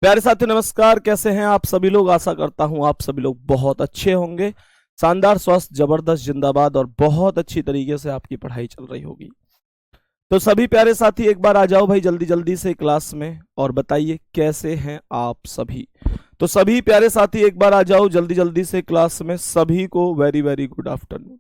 प्यारे साथी नमस्कार। कैसे हैं आप सभी लोग? आशा करता हूं आप सभी लोग बहुत अच्छे होंगे। शानदार, स्वस्थ, जबरदस्त, जिंदाबाद और बहुत अच्छी तरीके से आपकी पढ़ाई चल रही होगी। तो सभी प्यारे साथी एक बार आ जाओ भाई जल्दी जल्दी से क्लास में और बताइए कैसे हैं आप सभी। तो सभी प्यारे साथी एक बार आ जाओ जल्दी जल्दी से क्लास में। सभी को वेरी वेरी गुड आफ्टरनून।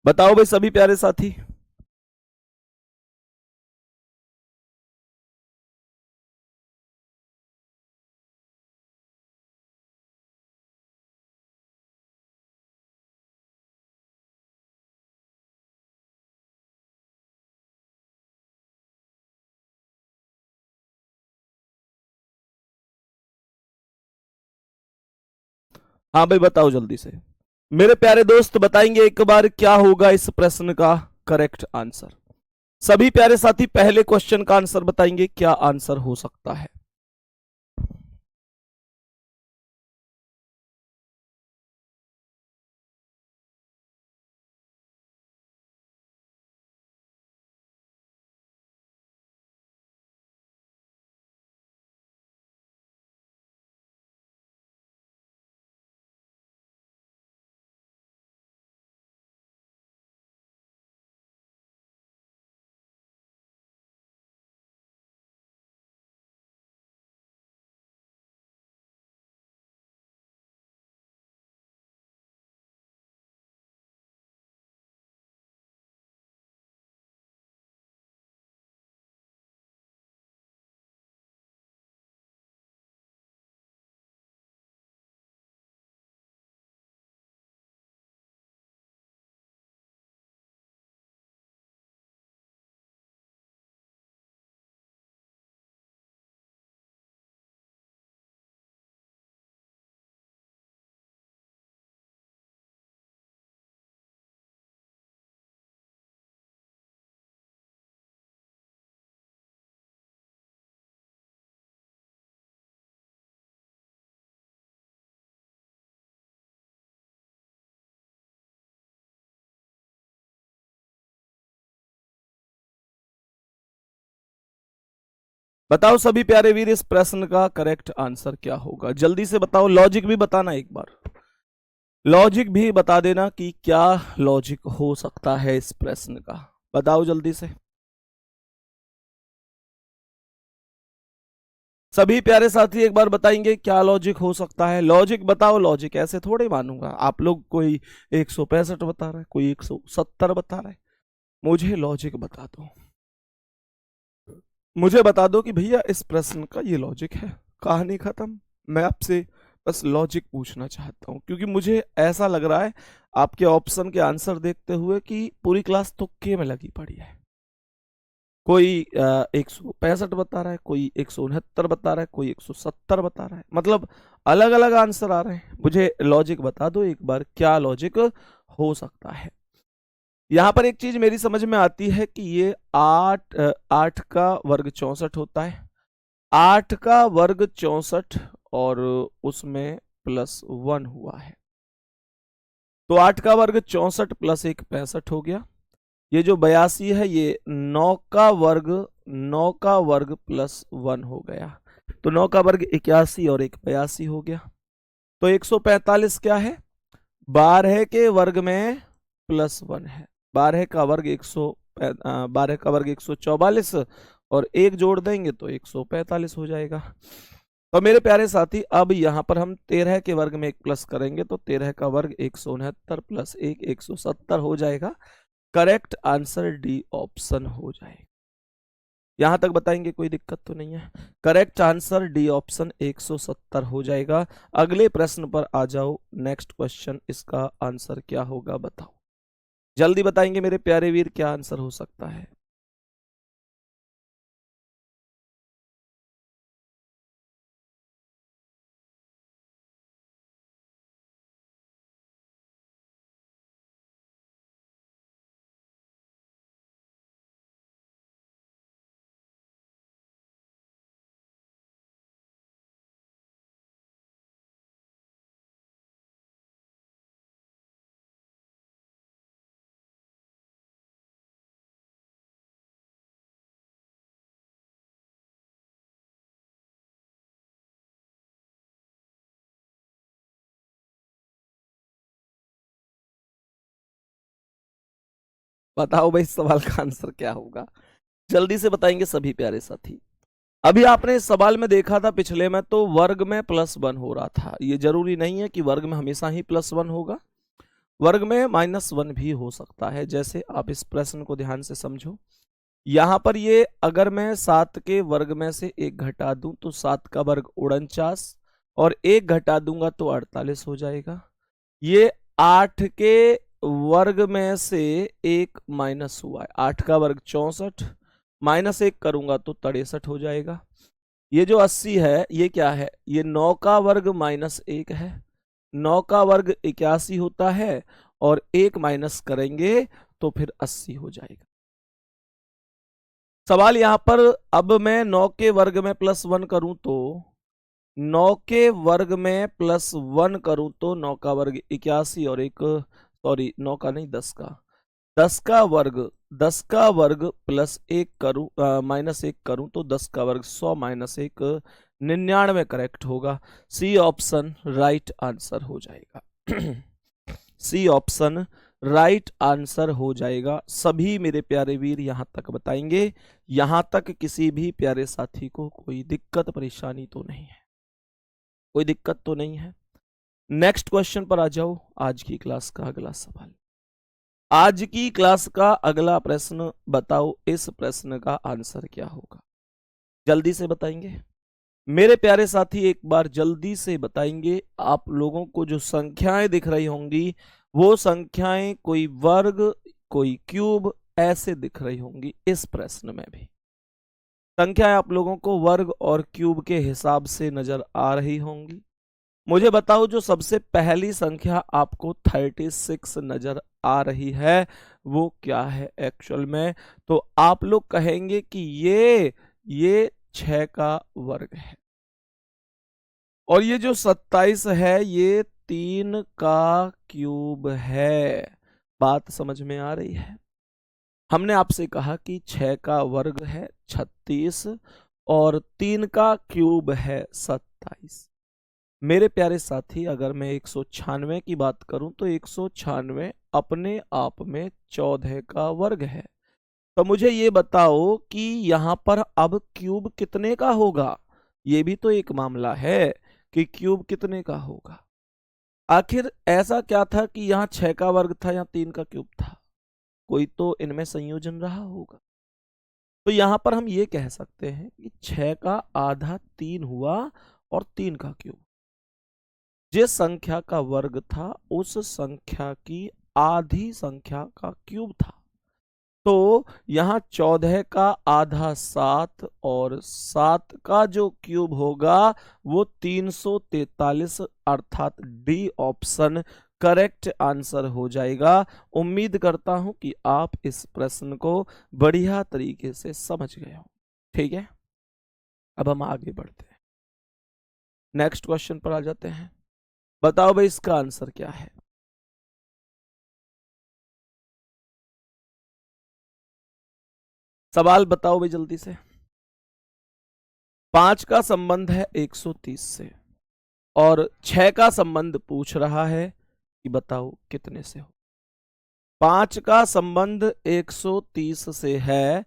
बताओ भाई सभी प्यारे साथी। हाँ भाई बताओ जल्दी से। मेरे प्यारे दोस्त बताएंगे एक बार क्या होगा इस प्रश्न का करेक्ट आंसर। सभी प्यारे साथी पहले क्वेश्चन का आंसर बताएंगे क्या आंसर हो सकता है। बताओ सभी प्यारे वीर इस प्रश्न का करेक्ट आंसर क्या होगा। जल्दी से बताओ। लॉजिक भी बताना एक बार। लॉजिक भी बता देना कि क्या लॉजिक हो सकता है इस प्रश्न का। बताओ जल्दी से। सभी प्यारे साथी एक बार बताएंगे क्या लॉजिक हो सकता है। लॉजिक बताओ। लॉजिक ऐसे थोड़े मानूंगा। आप लोग कोई 165 बता रहा है, कोई 170 बता रहा है। मुझे लॉजिक बता दो। मुझे बता दो कि भैया इस प्रश्न का ये लॉजिक है। कहानी खत्म। मैं आपसे बस लॉजिक पूछना चाहता हूं क्योंकि मुझे ऐसा लग रहा है आपके ऑप्शन के आंसर देखते हुए कि पूरी क्लास तुक्के में लगी पड़ी है। कोई 165 बता रहा है, कोई 169 बता रहा है, कोई 170 बता रहा है। मतलब अलग अलग आंसर आ रहे हैं। मुझे लॉजिक बता दो एक बार क्या लॉजिक हो सकता है। यहां पर एक चीज मेरी समझ में आती है कि ये 8 का वर्ग 64 होता है। 8 का वर्ग 64 और उसमें +1 हुआ है। तो 8 का वर्ग 64 +1 65 हो गया। ये जो 82 है ये 9 का वर्ग +1 हो गया। तो 9 का वर्ग 81 और एक 82 हो गया। तो 145 क्या है? 12 के वर्ग में +1 है। 12 का वर्ग 144 और एक जोड़ देंगे तो 145 हो जाएगा। तो मेरे प्यारे साथी अब यहां पर हम 13 के वर्ग में एक प्लस करेंगे तो 13 का वर्ग 169 +1 170 हो जाएगा। करेक्ट आंसर डी ऑप्शन हो जाएगा। यहां तक बताएंगे कोई दिक्कत तो नहीं है। करेक्ट आंसर डी ऑप्शन 170 हो जाएगा। अगले प्रश्न पर आ जाओ। नेक्स्ट क्वेश्चन इसका आंसर क्या होगा बताओ। जल्दी बताएंगे मेरे प्यारे वीर क्या आंसर हो सकता है। बताओ भाई इस सवाल का आंसर क्या होगा, जल्दी से बताएंगे सभी प्यारे साथी। अभी आपने इस सवाल में देखा था पिछले में तो वर्ग में +1 हो रहा था, ये जरूरी नहीं है कि वर्ग में हमेशा ही +1 होगा, वर्ग में -1 भी हो सकता है। जैसे आप इस प्रश्न को ध्यान से समझो, यहां पर ये अगर मैं 7 के वर्ग में से 1 घटा दूं तो 7 का वर्ग 49 और 1 घटा दूंगा तो 48 हो जाएगा। ये 8 के वर्ग में से 1 माइनस हुआ है, 8 का वर्ग 64, -1 करूंगा तो 63 हो जाएगा। ये जो 80 है ये क्या है, ये 9 का वर्ग -1 है, 9 का वर्ग 81 होता है और 1 माइनस करेंगे तो फिर 80 हो जाएगा। सवाल यहां पर, अब मैं 9 के वर्ग में +1 करूं तो 9 के वर्ग में +1 करूं तो 9 का वर्ग 81 और 9 का नहीं 10 का, 10 का वर्ग +1 करूं -1 करूं तो 10 का वर्ग 100 -1 99 करेक्ट होगा। सी ऑप्शन राइट आंसर हो जाएगा। सी ऑप्शन राइट आंसर हो जाएगा। सभी मेरे प्यारे वीर यहां तक बताएंगे, यहां तक किसी भी प्यारे साथी को कोई दिक्कत परेशानी तो नहीं है, कोई दिक्कत तो नहीं है। नेक्स्ट क्वेश्चन पर आ जाओ। आज की क्लास का अगला सवाल, आज की क्लास का अगला प्रश्न बताओ, इस प्रश्न का आंसर क्या होगा, जल्दी से बताएंगे मेरे प्यारे साथी, एक बार जल्दी से बताएंगे। आप लोगों को जो संख्याएं दिख रही होंगी वो संख्याएं कोई वर्ग कोई क्यूब ऐसे दिख रही होंगी, इस प्रश्न में भी संख्याएं आप लोगों को वर्ग और क्यूब के हिसाब से नजर आ रही होंगी। मुझे बताओ जो सबसे पहली संख्या आपको 36 नजर आ रही है वो क्या है एक्चुअल में, तो आप लोग कहेंगे कि ये 6 का वर्ग है और ये जो 27 है ये 3 का क्यूब है। बात समझ में आ रही है। हमने आपसे कहा कि 6 का वर्ग है 36 और 3 का क्यूब है 27। मेरे प्यारे साथी, अगर मैं 196 की बात करूं तो 196 अपने आप में 14 का वर्ग है। तो मुझे ये बताओ कि यहां पर अब क्यूब कितने का होगा, ये भी तो एक मामला है कि क्यूब कितने का होगा। आखिर ऐसा क्या था कि यहाँ 6 का वर्ग था या 3 का क्यूब था, कोई तो इनमें संयोजन रहा होगा। तो यहां पर हम ये कह सकते हैं कि 6 का आधा 3 हुआ और 3 का क्यूब, जिस संख्या का वर्ग था उस संख्या की आधी संख्या का क्यूब था। तो यहां 14 का आधा 7 और 7 का जो क्यूब होगा वो 343, अर्थात डी ऑप्शन करेक्ट आंसर हो जाएगा। उम्मीद करता हूं कि आप इस प्रश्न को बढ़िया तरीके से समझ गए हो। ठीक है, अब हम आगे बढ़ते हैं, नेक्स्ट क्वेश्चन पर आ जाते हैं। बताओ भाई इसका आंसर क्या है। सवाल बताओ भाई जल्दी से। 5 का संबंध है 130 से और 6 का संबंध पूछ रहा है कि बताओ कितने से हो। 5 का संबंध 130 से है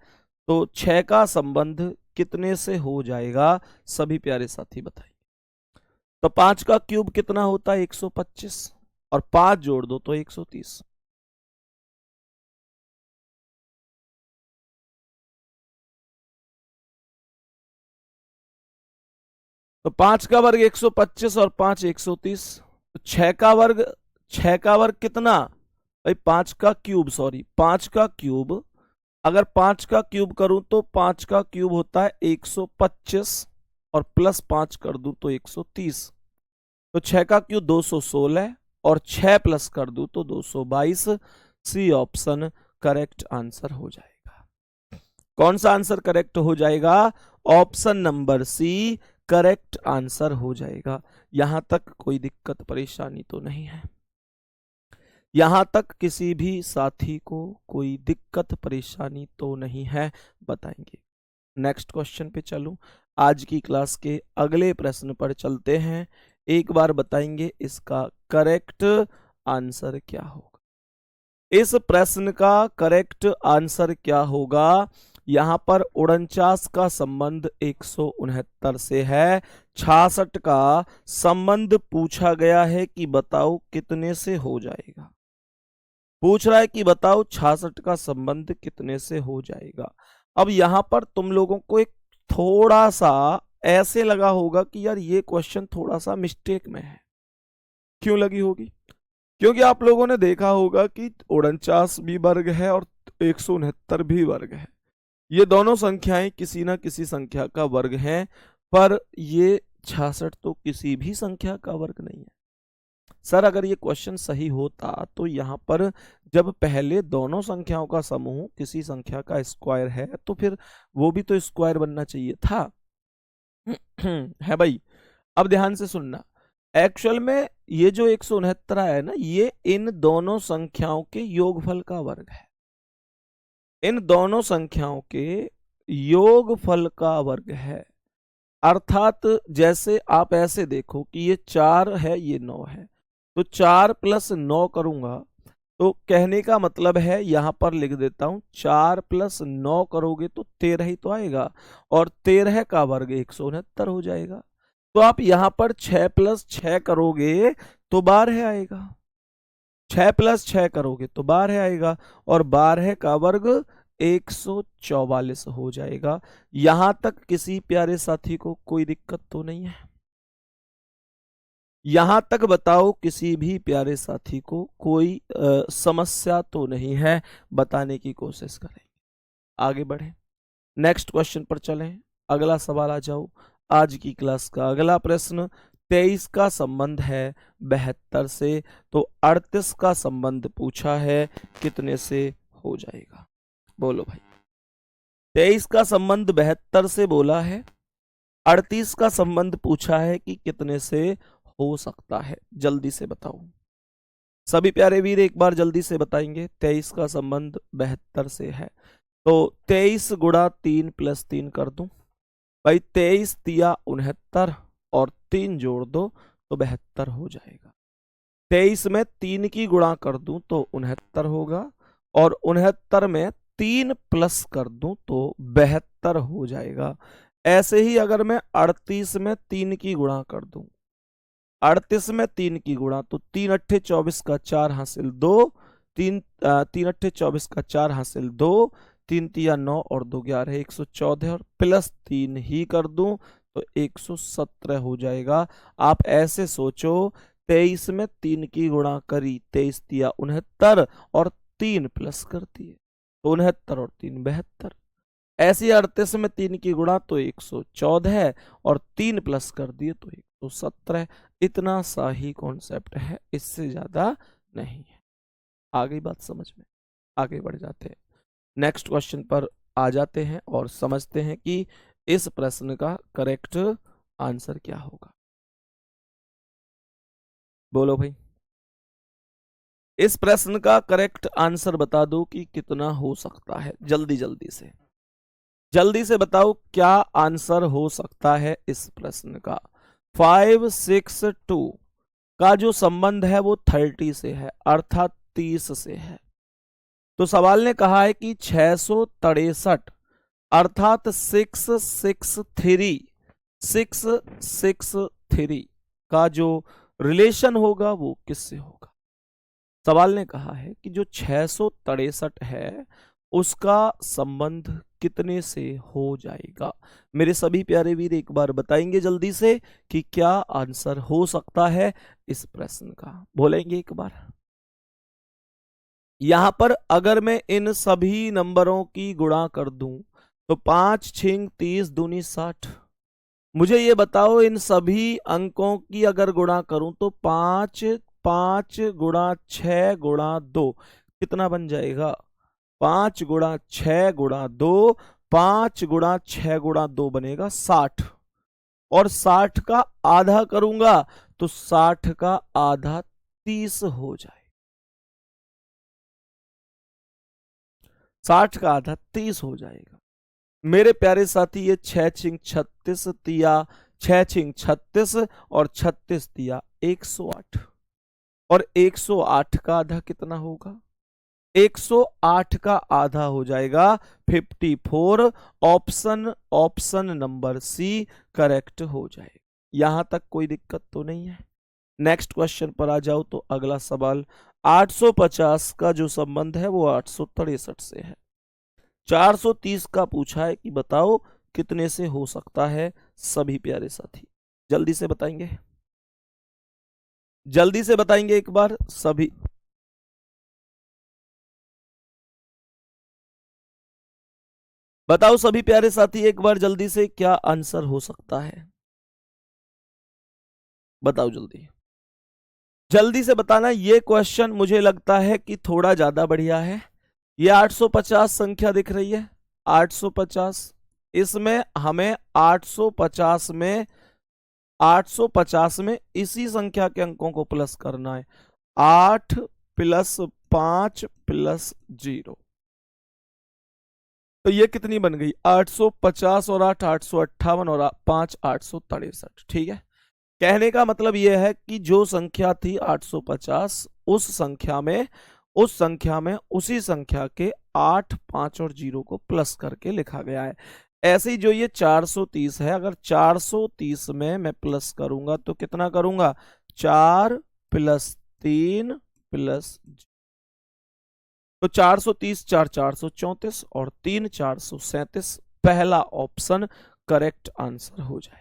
तो 6 का संबंध कितने से हो जाएगा, सभी प्यारे साथी बताइए। तो 5 का क्यूब कितना होता है 125 और 5 जोड़ दो तो 130। तो 5 का वर्ग 125 और 5 130, तो 6 का वर्ग कितना भाई, 5 का क्यूब, सॉरी 5 का क्यूब, अगर 5 का क्यूब करूं तो 5 का क्यूब होता है 125 और +5 कर दूं तो 130, तो 6 का क्यूब 216 और 6 प्लस कर दूं तो 222। सी ऑप्शन करेक्ट आंसर हो जाएगा। कौन सा आंसर करेक्ट हो जाएगा, option number C correct answer हो जाएगा। यहां तक कोई दिक्कत परेशानी तो नहीं है, यहां तक किसी भी साथी को कोई दिक्कत परेशानी तो नहीं है, बताएंगे। नेक्स्ट क्वेश्चन पे चलूं, आज की क्लास के अगले प्रश्न पर चलते हैं। एक बार बताएंगे इसका करेक्ट आंसर क्या होगा। इस प्रश्न का करेक्ट आंसर क्या होगा? यहां पर 49 का संबंध 169 से है। 66 का संबंध पूछा गया है कि बताओ कितने से हो जाएगा। पूछ रहा है कि बताओ 66 का संबंध कितने से हो जाएगा। अब यहां पर तुम लोगों को एक थोड़ा सा ऐसे लगा होगा कि यार ये क्वेश्चन थोड़ा सा मिस्टेक में है। क्यों लगी होगी? क्योंकि आप लोगों ने देखा होगा कि 49 भी वर्ग है और 169 भी वर्ग है। ये दोनों संख्याएं किसी ना किसी संख्या का वर्ग हैं, पर ये 66 तो किसी भी संख्या का वर्ग नहीं है। सर अगर ये क्वेश्चन सही होता तो यहाँ पर जब पहले दोनों संख्याओं का समूह किसी संख्या का स्क्वायर है तो फिर वो भी तो स्क्वायर बनना चाहिए था। है भाई। अब ध्यान से सुनना, एक्चुअल में ये जो 169 है ना, ये इन दोनों संख्याओं के योगफल का वर्ग है। इन दोनों संख्याओं के योगफल का वर्ग है। अर्थात जैसे आप ऐसे देखो कि ये 4 है, ये 9 है, तो 4 + 9 करूंगा तो कहने का मतलब है, यहां पर लिख देता हूं 4 + 9 करोगे तो 13 ही तो आएगा, और 13 का वर्ग 169 हो जाएगा। तो आप यहां पर 6 + 6 करोगे तो 12 आएगा। 6 + 6 करोगे तो 12 आएगा, और 12 का वर्ग 144 हो जाएगा। यहां तक किसी प्यारे साथी को कोई दिक्कत तो नहीं है? यहां तक बताओ किसी भी प्यारे साथी को कोई समस्या तो नहीं है? बताने की कोशिश करें। आगे बढ़े, नेक्स्ट क्वेश्चन पर चलें। अगला सवाल आ जाओ। आज की क्लास का अगला प्रश्न 23 का संबंध है 72 से, तो 38 का संबंध पूछा है, कितने से हो जाएगा? बोलो भाई। 23 का संबंध 72 से बोला है, 38 का संबंध पूछा है कि कितने से हो सकता है। जल्दी से बताओ सभी प्यारे वीर, एक बार जल्दी से बताएंगे। 23 का संबंध 72 से है, तो 23 गुणा 3 + 3 कर दूं भाई। 23 तिया 69 और 3 जोड़ दो तो 72 हो जाएगा। 23 में 3 की गुणा कर दूं तो 69 होगा, और 69 में 3 प्लस कर दूं तो 72 हो जाएगा। ऐसे ही अगर मैं 38 में 3 की गुणा कर दूं, 38 में 3 की गुणा तो 3 अट्ठे 24 का 4 हासिल 2, 3 अट्ठे 24 का 4 हासिल 2, 3 तिया 9 और 2 11 114, और प्लस 3 ही कर दूं तो 117 हो जाएगा। आप ऐसे सोचो, 23 में 3 की गुणा करी, 23 तिया 69 और 3 प्लस कर दिए तो 69 और 3 72। ऐसी 38 में 3 की गुणा तो 114 और 3 प्लस कर दिए तो 117। इतना सा ही कॉन्सेप्ट है, इससे ज्यादा नहीं है। आ गई बात समझ में? आगे बढ़ जाते हैं, नेक्स्ट क्वेश्चन पर आ जाते हैं और समझते हैं कि इस प्रश्न का करेक्ट आंसर क्या होगा। बोलो भाई। इस प्रश्न का करेक्ट आंसर बता दो कि कितना हो सकता है। जल्दी जल्दी से, जल्दी से बताओ क्या आंसर हो सकता है इस प्रश्न का। 5 6 2 का जो संबंध है वो 30 से है, अर्थात 30 से है। तो सवाल ने कहा है कि 663 अर्थात 663 का जो रिलेशन होगा वो किससे होगा। सवाल ने कहा है कि जो 663 है उसका संबंध कितने से हो जाएगा। मेरे सभी प्यारे वीर एक बार बताएंगे जल्दी से कि क्या आंसर हो सकता है इस प्रश्न का। बोलेंगे एक बार। यहां पर अगर मैं इन सभी नंबरों की गुणा कर दूं तो 5 6 30 दूनी 60। मुझे ये बताओ, इन सभी अंकों की अगर गुणा करूं तो 5 5 गुणा 6 गुणा 2 कितना बन जाएगा? 5 गुणा 6 गुणा 2, 5 गुणा 6 गुणा 2 बनेगा 60, और 60 का आधा करूंगा तो 60 का आधा 30 हो जाए। 60 का आधा 30 हो जाएगा। मेरे प्यारे साथी, ये 6 छिंग 36 तिया 6 छिंग 36 और 36 तिया 108, और 108 का आधा कितना होगा? 108 का आधा हो जाएगा 54। ऑप्शन नंबर सी करेक्ट हो जाएगा। यहां तक कोई दिक्कत तो नहीं है। नेक्स्ट क्वेश्चन पर आ जाओ तो अगला सवाल, 850 का जो संबंध है वो 863 से है। 430 का पूछा है कि बताओ कितने से हो सकता है। सभी प्यारे साथी जल्दी से बताएंगे, जल्दी से बताएंगे एक बार सभी। बताओ सभी प्यारे साथी एक बार जल्दी से, क्या आंसर हो सकता है? बताओ जल्दी, जल्दी से बताना। ये क्वेश्चन मुझे लगता है कि थोड़ा ज्यादा बढ़िया है। ये 850 संख्या दिख रही है, 850। इसमें हमें 850 में इसी संख्या के अंकों को प्लस करना है। 8 प्लस 5 प्लस 0, तो ये कितनी बन गई? 850 और 8 858 और 5 863। ठीक है, कहने का मतलब यह है कि जो संख्या थी 850, उस संख्या में उसी संख्या के 8 5 और 0 को प्लस करके लिखा गया है। ऐसे ही जो ये 430 है, अगर 430 में मैं प्लस करूंगा तो कितना करूंगा? 4 प्लस 3 प्लस, तो 430 4 434 और 3 437। पहला ऑप्शन करेक्ट आंसर हो जाएगा।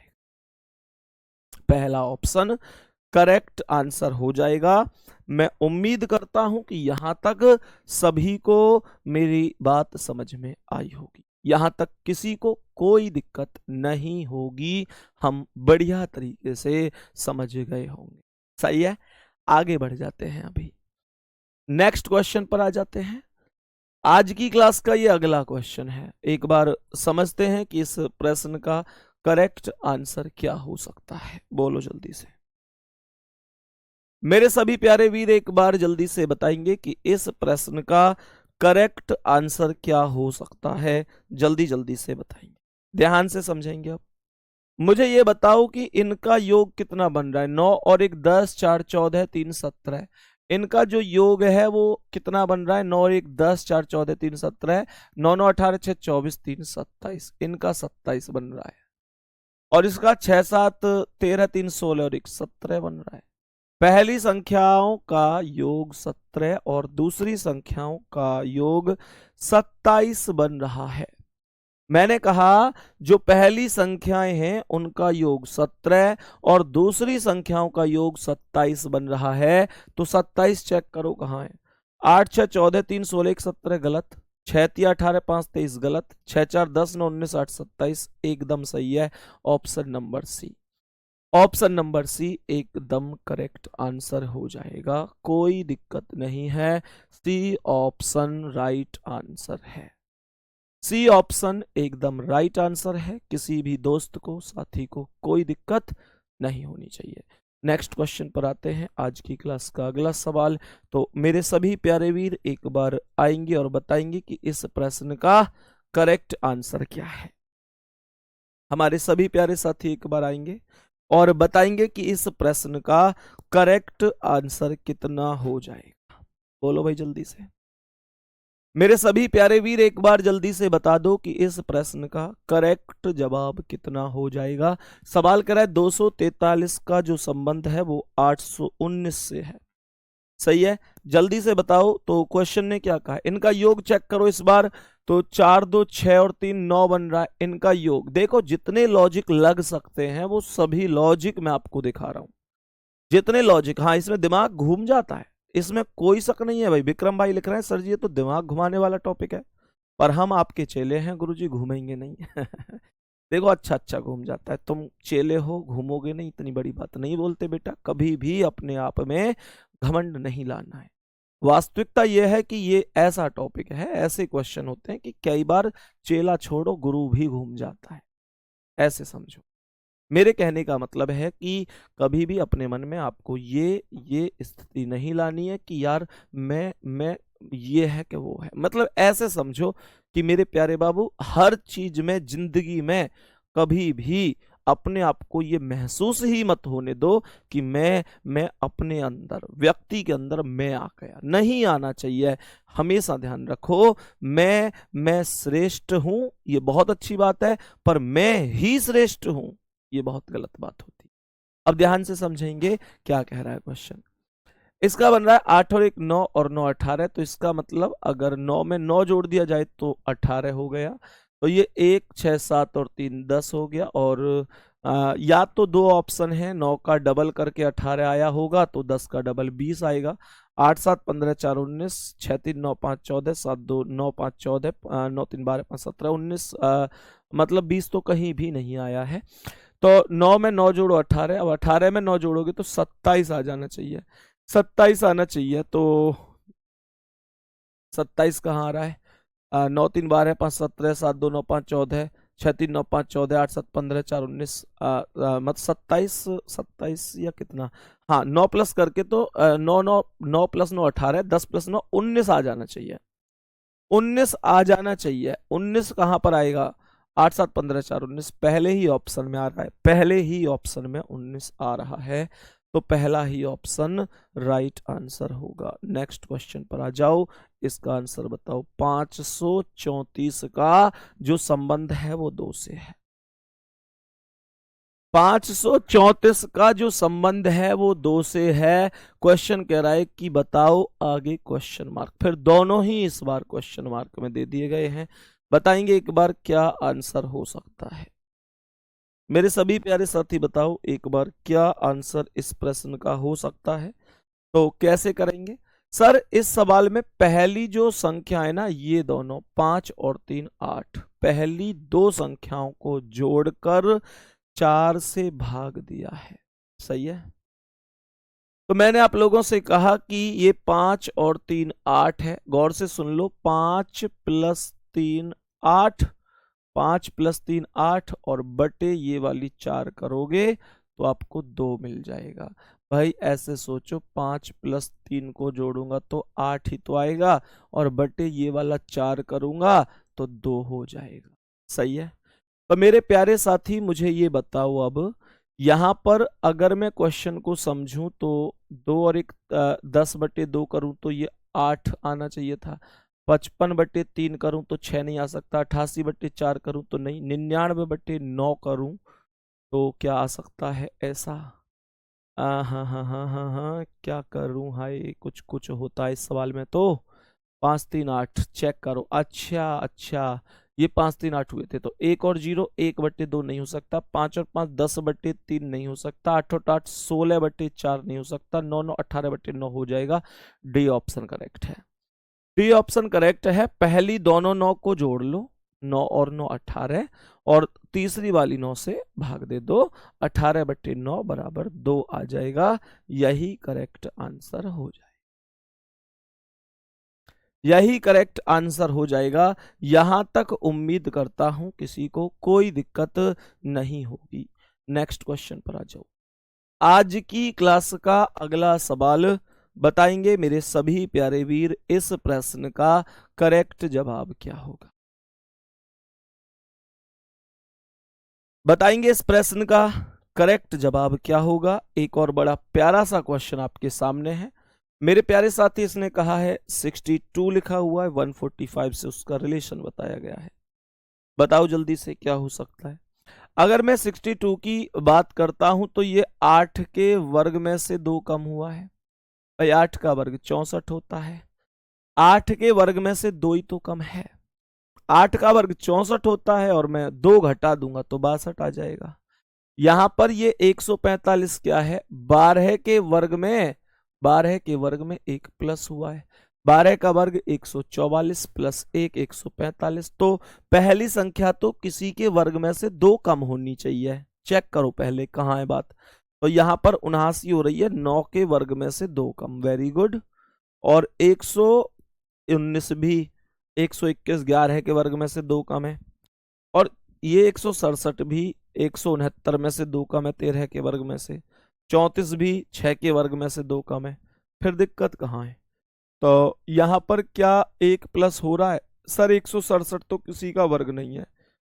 पहला ऑप्शन करेक्ट आंसर हो जाएगा। मैं उम्मीद करता हूं कि यहां तक सभी को मेरी बात समझ में आई होगी, यहां तक किसी को कोई दिक्कत नहीं होगी। हम बढ़िया तरीके से समझ गए होंगे। सही है, आगे बढ़ जाते हैं। अभी नेक्स्ट क्वेश्चन पर आ जाते हैं। आज की क्लास का ये अगला क्वेश्चन है। एक बार समझते हैं कि इस प्रश्न का करेक्ट आंसर क्या हो सकता है। बोलो जल्दी से मेरे सभी प्यारे वीर, एक बार जल्दी से बताएंगे कि इस प्रश्न का करेक्ट आंसर क्या हो सकता है। जल्दी जल्दी से बताएंगे, ध्यान से समझेंगे। अब मुझे ये बताओ कि इनका योग कितना बन रहा है। 9 और 1 10, 4 14, 3 17। इनका जो योग है वो कितना बन रहा है? 9 और 1 10, 4 14, 3 17। 9 9 18 6 24, 3 27। इनका 27 बन रहा है। और इसका 6 7 13, 3 16 और 1 17 बन रहा है। पहली संख्याओं का योग 17 और दूसरी संख्याओं का योग 27 बन रहा है। मैंने कहा जो पहली संख्याएं हैं उनका योग 17 और दूसरी संख्याओं का योग 27 बन रहा है। तो 27 चेक करो कहां है। 8 6 14 3 16 1 17 गलत, 6 3 18 5 23 गलत, 6 4 10 9 19 8 27 एकदम सही है। Option number C, option number C एकदम करेक्ट आंसर हो जाएगा, कोई दिक्कत नहीं है। सी ऑप्शन राइट आंसर है। सी ऑप्शन एकदम राइट आंसर है। किसी भी दोस्त को, साथी को कोई दिक्कत नहीं होनी चाहिए। नेक्स्ट क्वेश्चन पर आते हैं। आज की क्लास का अगला सवाल, तो मेरे सभी प्यारे वीर एक बार आएंगे और बताएंगे कि इस प्रश्न का करेक्ट आंसर क्या है। हमारे सभी प्यारे साथी एक बार आएंगे और बताएंगे कि इस प्रश्न का करेक्ट आंसर कितना हो जाएगा। बोलो भाई जल्दी से मेरे सभी प्यारे वीर, एक बार जल्दी से बता दो कि इस प्रश्न का करेक्ट जवाब कितना हो जाएगा। सवाल करा है 243 का जो संबंध है वो 819 से है। सही है, जल्दी से बताओ। तो क्वेश्चन ने क्या कहा, इनका योग चेक करो इस बार। तो 4 2 6 और 3 9 बन रहा है। इनका योग देखो, जितने लॉजिक लग सकते हैं वो सभी लॉजिक मैं आपको दिखा रहा हूं। जितने लॉजिक, हाँ इसमें दिमाग घूम जाता है, इसमें कोई शक नहीं है भाई। विक्रम भाई लिख रहे हैं सर जी ये तो दिमाग घुमाने वाला टॉपिक है, पर हम आपके चेले हैं गुरुजी, घूमेंगे नहीं। देखो अच्छा अच्छा घूम जाता है। तुम चेले हो, घूमोगे नहीं, इतनी बड़ी बात नहीं बोलते बेटा। कभी भी अपने आप में घमंड नहीं लाना है। वास्तविकता यह है कि ये ऐसा टॉपिक है, ऐसे क्वेश्चन होते हैं कि कई बार चेला छोड़ो गुरु भी घूम जाता है, ऐसे समझो। मेरे कहने का मतलब है कि कभी भी अपने मन में आपको ये स्थिति नहीं लानी है कि यार मैं ये है कि वो है। मतलब ऐसे समझो कि मेरे प्यारे बाबू, हर चीज में, जिंदगी में कभी भी अपने आप को ये महसूस ही मत होने दो कि मैं अपने अंदर, व्यक्ति के अंदर मैं आ गया, नहीं आना चाहिए। हमेशा ध्यान रखो, मैं श्रेष्ठ हूं, ये बहुत अच्छी बात है, पर मैं ही श्रेष्ठ हूं, ये बहुत गलत बात होती है। अब ध्यान से समझेंगे क्या कह रहा है क्वेश्चन। इसका बन रहा है 8 और 1 9 और 9 18, तो इसका मतलब अगर 9 में 9 जोड़ दिया जाए तो 18 हो गया। तो ये 1 6 7 और 3 10 हो गया। और या तो दो ऑप्शन है, 9 का डबल करके 18 आया होगा, तो 10 का डबल 20 आएगा। 8 7 15 4 19, 6 3 9 5 14, 7 2 9 5 14, 9 3 12 5 17 19, मतलब 20 तो कहीं भी नहीं आया है। तो 9 में 9 जोड़ो 18, अब 18 में 9 जोड़ोगे तो 27 आ जाना चाहिए, 27 आना चाहिए। तो 27 कहाँ आ रहा है? 9 3 12 5 17, 7 2 9 5 14, 6 3 9 5 14, 8 7 15 4 19, मतलब 27 27 या कितना, हाँ 9 प्लस करके तो 9 9 9 प्लस 9 18, 10 प्लस 9 19 आ जाना चाहिए, 19 आ जाना चाहिए। 19 कहाँ पर आएगा? 8 7 15 4 19, पहले ही ऑप्शन में आ रहा है, पहले ही ऑप्शन में 19 आ रहा है, तो पहला ही ऑप्शन राइट आंसर होगा। नेक्स्ट क्वेश्चन पर आ जाओ, इसका आंसर बताओ। 534 का जो संबंध है वो 2 से है। 534 का जो संबंध है वो 2 से है। क्वेश्चन कह रहा है कि बताओ आगे क्वेश्चन मार्क, फिर दोनों ही इस बार क्वेश्चन मार्क में दे दिए गए हैं। बताएंगे एक बार क्या आंसर हो सकता है? मेरे सभी प्यारे साथी बताओ एक बार क्या आंसर इस प्रश्न का हो सकता है। तो कैसे करेंगे सर? इस सवाल में पहली जो संख्या है ना, ये दोनों 5 और 3 8, पहली दो संख्याओं को जोड़कर 4 से भाग दिया है, सही है। तो मैंने आप लोगों से कहा कि ये 5 और 3 8 है, गौर से सुन लो। 5 प्लस 3 8, 5 प्लस 3 8, और बटे ये वाली 4 करोगे तो आपको 2 मिल जाएगा। भाई ऐसे सोचो, 5 प्लस 3 को जोड़ूंगा तो 8 ही तो आएगा, और बटे ये वाला 4 करूंगा तो 2 हो जाएगा, सही है। तो मेरे प्यारे साथी मुझे ये बताओ, अब यहां पर अगर मैं क्वेश्चन को समझूं तो 2 और 1 10 बटे 2 करूं तो ये 8 आना चाहिए था। 55 बटे 3 करूं तो 6 नहीं आ सकता। 88 बटे 4 करूं तो नहीं। 99 बटे 9 करूं तो क्या आ सकता है ऐसा? हाँ हाँ हाँ हाँ हाँ, क्या करूं? हाय, कुछ कुछ होता है इस सवाल में। तो 5 3 8 चेक करो। अच्छा अच्छा, ये 5 3 8 हुए थे, तो 1 और 0 1 बटे 2 नहीं हो सकता। 5 और 5 10 बटे 3 नहीं हो सकता। 8 और 8 16 बटे 4 नहीं हो सकता। 9 9 18 बटे 9 हो जाएगा। डी ऑप्शन करेक्ट है, डी ऑप्शन करेक्ट है। पहली दोनों 9 को जोड़ लो, 9 और 9 18, और तीसरी वाली 9 से भाग दे दो, 18 बटे 9 बराबर 2 आ जाएगा। यही करेक्ट आंसर हो जाएगा, यही करेक्ट आंसर हो जाएगा। यहां तक उम्मीद करता हूं किसी को कोई दिक्कत नहीं होगी। नेक्स्ट क्वेश्चन पर आ जाओ। आज की क्लास का अगला सवाल बताएंगे मेरे सभी प्यारे वीर, इस प्रश्न का करेक्ट जवाब क्या होगा? बताएंगे इस प्रश्न का करेक्ट जवाब क्या होगा। एक और बड़ा प्यारा सा क्वेश्चन आपके सामने है मेरे प्यारे साथी। इसने कहा है 62 लिखा हुआ है, 145 से उसका रिलेशन बताया गया है। बताओ जल्दी से क्या हो सकता है। अगर मैं 62 की बात करता हूं तो ये 8 के वर्ग में से 2 कम हुआ है। भाई 8 का वर्ग 64 होता है, 8 के वर्ग में से 2 ही तो कम है। 8 का वर्ग 64 होता है, और मैं 2 घटा दूंगा तो 62 आ जाएगा। यहां पर ये 145 क्या है? 12 के वर्ग में, 12 के वर्ग में 1 प्लस हुआ है। 12 का वर्ग 144 प्लस 1 145। तो पहली संख्या तो किसी के वर्ग में से 2 कम होनी चाहिए। चेक करो पहले कहाँ है बात। तो यहां पर 79 हो रही है, 9 के वर्ग में से 2 कम, वेरी गुड। और 119 भी, 121 11 के वर्ग में से 2 कम है। और ये 167 भी 169 में से 2 कम है, 13 के वर्ग में से। 34 भी 6 के वर्ग में से 2 कम है। फिर दिक्कत कहाँ है? तो यहां पर क्या 1 प्लस हो रहा है? सर 167 तो किसी का वर्ग नहीं है,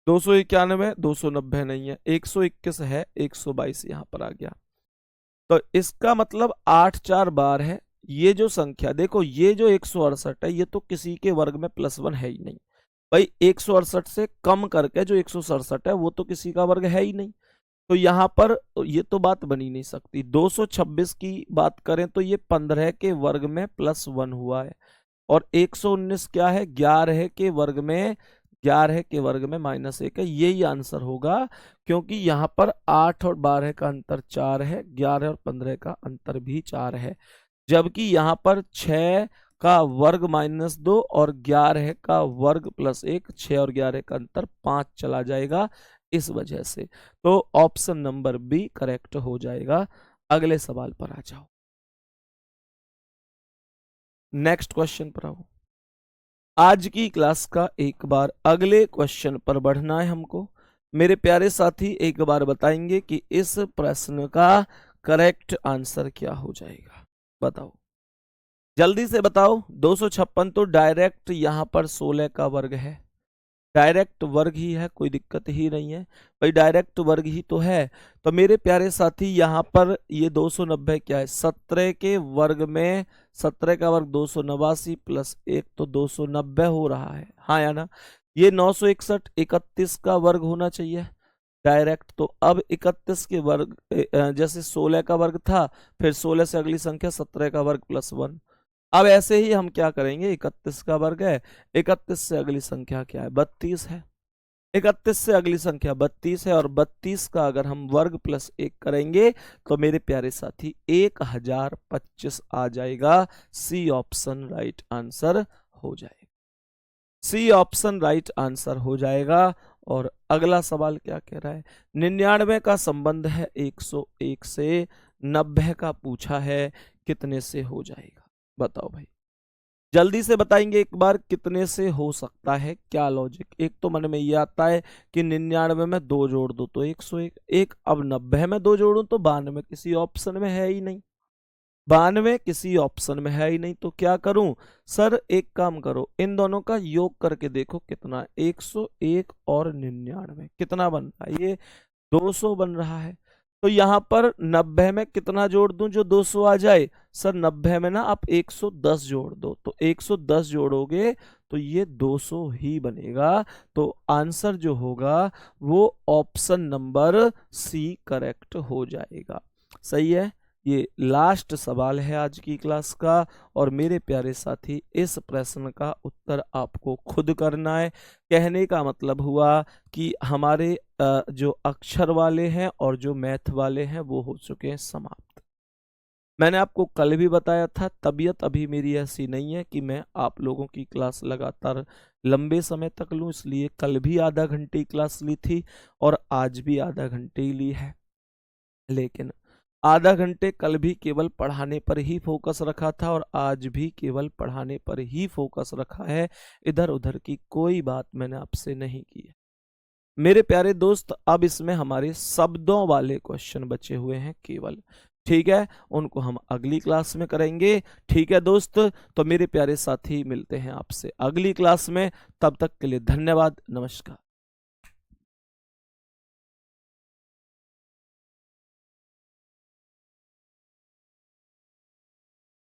291, 290 नहीं है, 121 है, 122 यहां पर आ गया। तो इसका मतलब 8 4 बार है। ये जो संख्या देखो, ये जो 168 है, ये तो किसी के वर्ग में +1 है ही नहीं भाई। 168 से कम करके जो 167 है वो तो किसी का वर्ग है ही नहीं। तो यहां पर ये तो बात बनी नहीं सकती। 226 की बात करें तो ये 15 के वर्ग में +1 हुआ है, और 119 क्या है, 11 के वर्ग में, 11 के वर्ग में -1 है। यही आंसर होगा, क्योंकि यहां पर 8 और 12 का अंतर 4 है, 11 और 15 का अंतर भी 4 है, जबकि यहां पर 6 का वर्ग -2 और 11 का वर्ग +1, 6 और 11 का अंतर 5 चला जाएगा, इस वजह से। तो ऑप्शन नंबर बी करेक्ट हो जाएगा। अगले सवाल पर आ जाओ, नेक्स्ट क्वेश्चन पर आओ। आज की क्लास का एक बार अगले क्वेश्चन पर बढ़ना है हमको। मेरे प्यारे साथी एक बार बताएंगे कि इस प्रश्न का करेक्ट आंसर क्या हो जाएगा, बताओ जल्दी से बताओ। 256 तो डायरेक्ट यहां पर 16 का वर्ग है, डायरेक्ट वर्ग ही है, कोई दिक्कत ही नहीं है भाई, डायरेक्ट वर्ग ही तो है। तो मेरे प्यारे साथी यहाँ पर ये 290 क्या है, 17 के वर्ग में, 17 का वर्ग 289 +1 तो 290 हो रहा है, हाँ या ना। ये 961 31 का वर्ग होना चाहिए डायरेक्ट। तो अब 31 के वर्ग जैसे 16 का वर्ग था, फिर 16 से अगली संख्या 17 का वर्ग +1। अब ऐसे ही हम क्या करेंगे, 31 का वर्ग है, 31 से अगली संख्या क्या है, 32 है, 31 से अगली संख्या 32 है, और 32 का अगर हम वर्ग +1 करेंगे तो मेरे प्यारे साथी 1025 आ जाएगा। सी ऑप्शन राइट आंसर हो जाएगा, सी ऑप्शन राइट आंसर हो जाएगा। और अगला सवाल क्या कह रहा है, 99 का संबंध है 101 से, 90 का पूछा है, कितने से हो जाएगा, बताओ भाई जल्दी से बताएंगे एक बार, कितने से हो सकता है, क्या लॉजिक। एक तो मन में ये आता है कि 99 में 2 जोड़ दो तो 101, एक अब 90 में 2 जोड़ू तो 92 किसी ऑप्शन में है ही नहीं, 92 किसी ऑप्शन में है ही नहीं। तो क्या करूं सर, एक काम करो, इन दोनों का योग करके देखो कितना, 101 और 99 कितना बन रहा है, ये 200 बन रहा है। तो यहां पर 90 में कितना जोड़ दूं जो 200 आ जाए, सर 90 में ना आप 110 जोड़ दो, तो 110 जोड़ोगे तो ये 200 ही बनेगा। तो आंसर जो होगा वो ऑप्शन नंबर सी करेक्ट हो जाएगा, सही है। ये लास्ट सवाल है आज की क्लास का, और मेरे प्यारे साथी इस प्रश्न का उत्तर आपको खुद करना है। कहने का मतलब हुआ कि हमारे जो अक्षर वाले हैं और जो मैथ वाले हैं वो हो चुके हैं समाप्त। मैंने आपको कल भी बताया था, तबीयत अभी मेरी ऐसी नहीं है कि मैं आप लोगों की क्लास लगातार लंबे समय तक लूं, इसलिए कल भी आधा घंटे की क्लास ली थी और आज भी आधा घंटे ही ली है। लेकिन आधा घंटे कल भी केवल पढ़ाने पर ही फोकस रखा था और आज भी केवल पढ़ाने पर ही फोकस रखा है, इधर उधर की कोई बात मैंने आपसे नहीं की है। मेरे प्यारे दोस्त, अब इसमें हमारे शब्दों वाले क्वेश्चन बचे हुए हैं केवल, ठीक है, उनको हम अगली क्लास में करेंगे। ठीक है दोस्त, तो मेरे प्यारे साथी मिलते हैं आपसे अगली क्लास में, तब तक के लिए धन्यवाद, नमस्कार।